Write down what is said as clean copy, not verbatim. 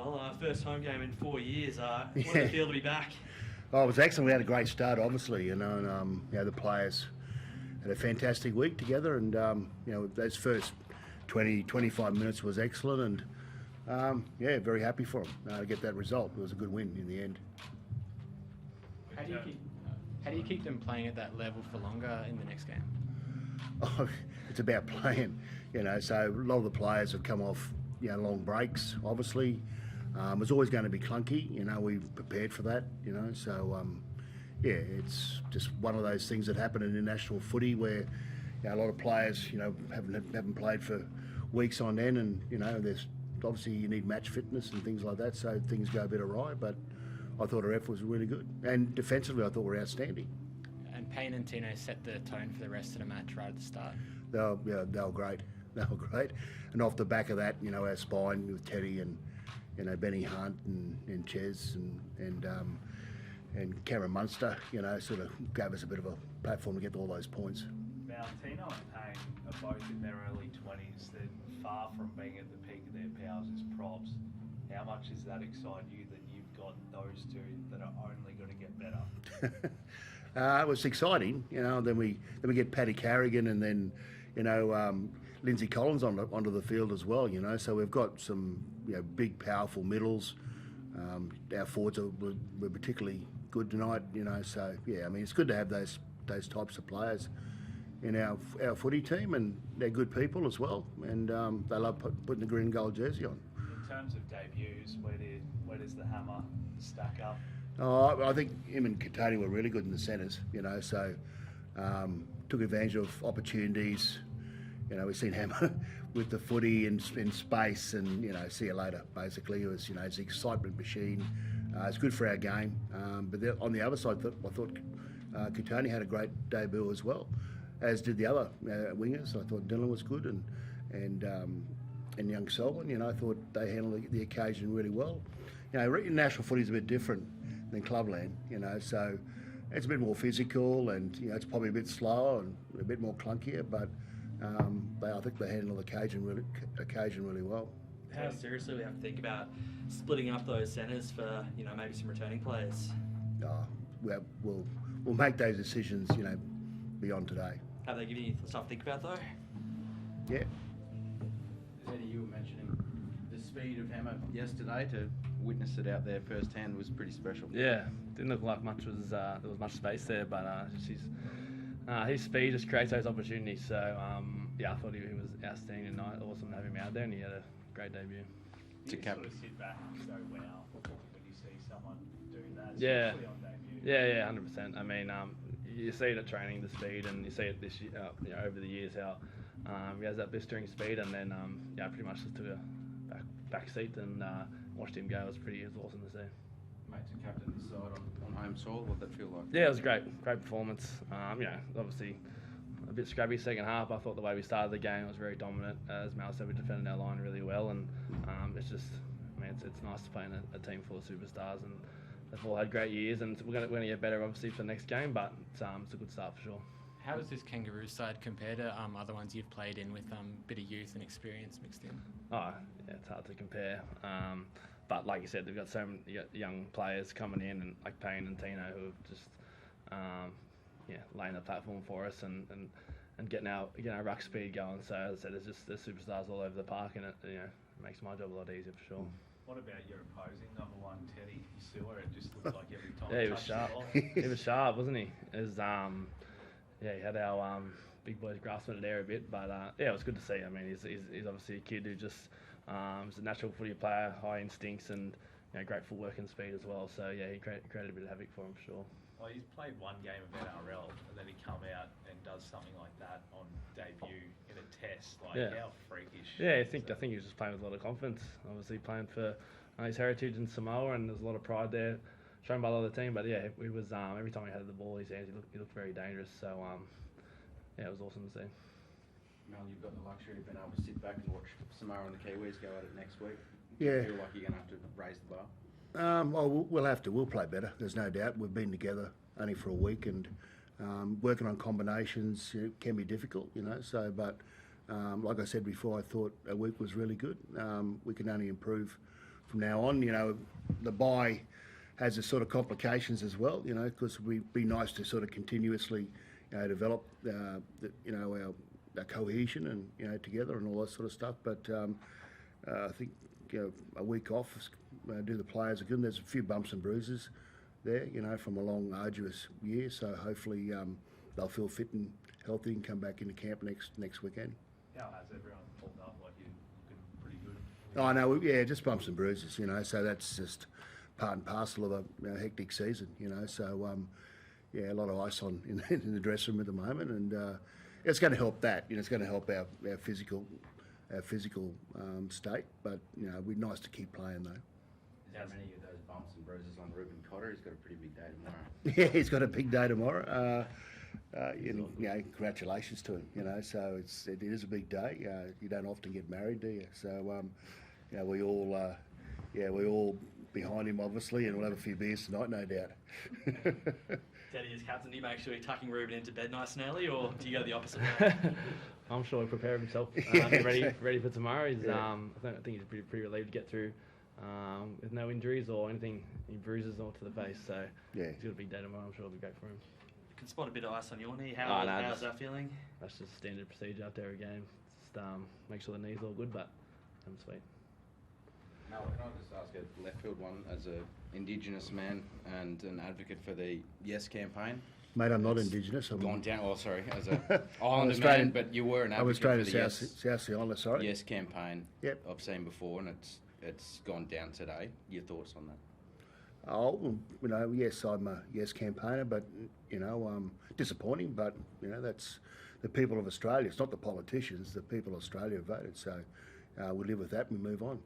well. First home game in 4 years. What did it feel to be back? Oh, it was excellent. We had a great start, obviously, and the players had a fantastic week together, and those first 20, 25 minutes was excellent, and very happy for them to get that result. It was a good win in the end. How do you keep them playing at that level for longer in the next game? Oh, it's about playing, so a lot of the players have come off long breaks, obviously. It's always going to be clunky, we've prepared for that, so it's just one of those things that happen in international footy where a lot of players, haven't played for weeks on end, and there's obviously you need match fitness and things like that, so things go a bit awry, but I thought our effort was really good, and defensively I thought we were outstanding. And Payne and Tino set the tone for the rest of the match right at the start. They were great. They were great, and off the back of that, our spine with Teddy and Benny Hunt and Ches and Cameron Munster, sort of gave us a bit of a platform to get all those points. Tino and Payne are both in their early 20s. They're far from being at the peak of their powers as props. How much does that excite you that you've got those two that are only going to get better? It was exciting, Then we get Paddy Carrigan, and then Lindsay Collins onto the field as well, So we've got some big, powerful middles. Our forwards were particularly good tonight, So it's good to have those types of players in our footy team, and they're good people as well, and they love putting the green and gold jersey on. In terms of debuts, where does the Hammer stack up? I think him and Katoni were really good in the centres, So took advantage of opportunities. We've seen Hammer with the footy in space, and see you later. Basically, it was it's an excitement machine. It's good for our game. But on the other side, I thought Katoni had a great debut as well, as did the other wingers. I thought Dylan was good, and young Selwyn. I thought they handled the occasion really well. National footy is a bit different than clubland. So it's a bit more physical, and it's probably a bit slower and a bit more clunkier, but. I think they handle the occasion really well. How seriously we have to think about splitting up those centres for maybe some returning players? We'll make those decisions beyond today. Have they given you stuff to think about though? Yeah. Eddie, you were mentioning the speed of Hammer yesterday. To witness it out there firsthand was pretty special. Yeah, didn't look like there was much space there, but his speed just creates those opportunities. So I thought he was outstanding tonight. Awesome to have him out there, and he had a great debut. Do you sort of sit back and go, "Wow," when you see someone doing that? Yeah. Especially on debut. Yeah, 100%. I mean, you see it at training, the speed, and you see it this year, over the years how he has that blistering speed, and then pretty much just took a back seat and watched him go. It was awesome to see. Mate, to captain this side on home soil, what'd that feel like? Yeah, it was great performance. Obviously a bit scrappy second half. I thought the way we started the game was very dominant. As Mal said, we defended our line really well, and it's nice to play in a team full of superstars, and they've all had great years, and we're going to get better obviously for the next game, but it's a good start for sure. How does this Kangaroos side compare to other ones you've played in with a bit of youth and experience mixed in? Oh, yeah, it's hard to compare. But like you said, they've got so many young players coming in, and like Payne and Tino, who have just laying the platform for us and getting our ruck speed going. So as I said, there's superstars all over the park, and it makes my job a lot easier for sure. What about your opposing number one, Teddy Sewer? It just looked like every time. Yeah, he was sharp. He was sharp, wasn't he? It was, he had our big boys grasping it there a bit, but it was good to see. I mean, he's obviously a kid who just is a natural footy player, high instincts, and great footwork and speed as well. So yeah, he created a bit of havoc for him for sure. Well, he's played one game of NRL, and then he come out and does something like that on debut in a test. How freakish. Yeah, I think he was just playing with a lot of confidence. Obviously playing for his heritage in Samoa, and there's a lot of pride there shown by a lot of the team. But yeah, he was every time he had the ball in his hands, he looked very dangerous. So it was awesome to see. Mel, you've got the luxury of being able to sit back and watch Samoa and the Kiwis go at it next week. Yeah. Do you feel like you're going to have to raise the bar? We'll have to. We'll play better. There's no doubt. We've been together only for a week, and working on combinations can be difficult, So, but like I said before, I thought a week was really good. We can only improve from now on. You know, the bye has its sort of complications as well. You know, because we'd be nice to sort of continuously, develop our cohesion and together and all that sort of stuff. But I think a week off do the players a good. There's a few bumps and bruises there, from a long, arduous year. So hopefully they'll feel fit and healthy and come back into camp next weekend. How has everyone pulled up? Like, you're looking pretty good. Oh no, just bumps and bruises. So that's just part and parcel of a hectic season. So a lot of ice on in the dressing room at the moment, and it's going to help that. It's going to help our physical state. But we're nice to keep playing though. Is there many of those bumps and bruises on Ruben Cotter? He's got a pretty big day tomorrow. Yeah, he's got a big day tomorrow. Congratulations to him. So it is a big day. You don't often get married, do you? So we all behind him obviously, and we'll have a few beers tonight, no doubt. Teddy, as captain, do you make sure you're tucking Ruben into bed nice and early, or do you go the opposite way? I'm sure he'll prepare himself, ready for tomorrow. He's, I think he's pretty relieved to get through with no injuries or any bruises or to the face. So he's got a big day tomorrow. I'm sure it'll be great for him. You can spot a bit of ice on your knee. How's that feeling? That's just standard procedure after every game. Just make sure the knee's all good, but I'm sweet. Now, can I just ask a left field one as a Indigenous man and an advocate for the Yes campaign? Mate, I'm not Indigenous. I'm gone down. Oh, sorry, as a Islander Australian, man, but you were an I'm advocate Australian for the South Sea Islander. Sorry. Yes campaign. Yep. I've seen before, and it's gone down today. Your thoughts on that? Oh, yes, I'm a yes campaigner, but disappointing. But that's the people of Australia. It's not the politicians. The people of Australia have voted. So we live with that and we move on.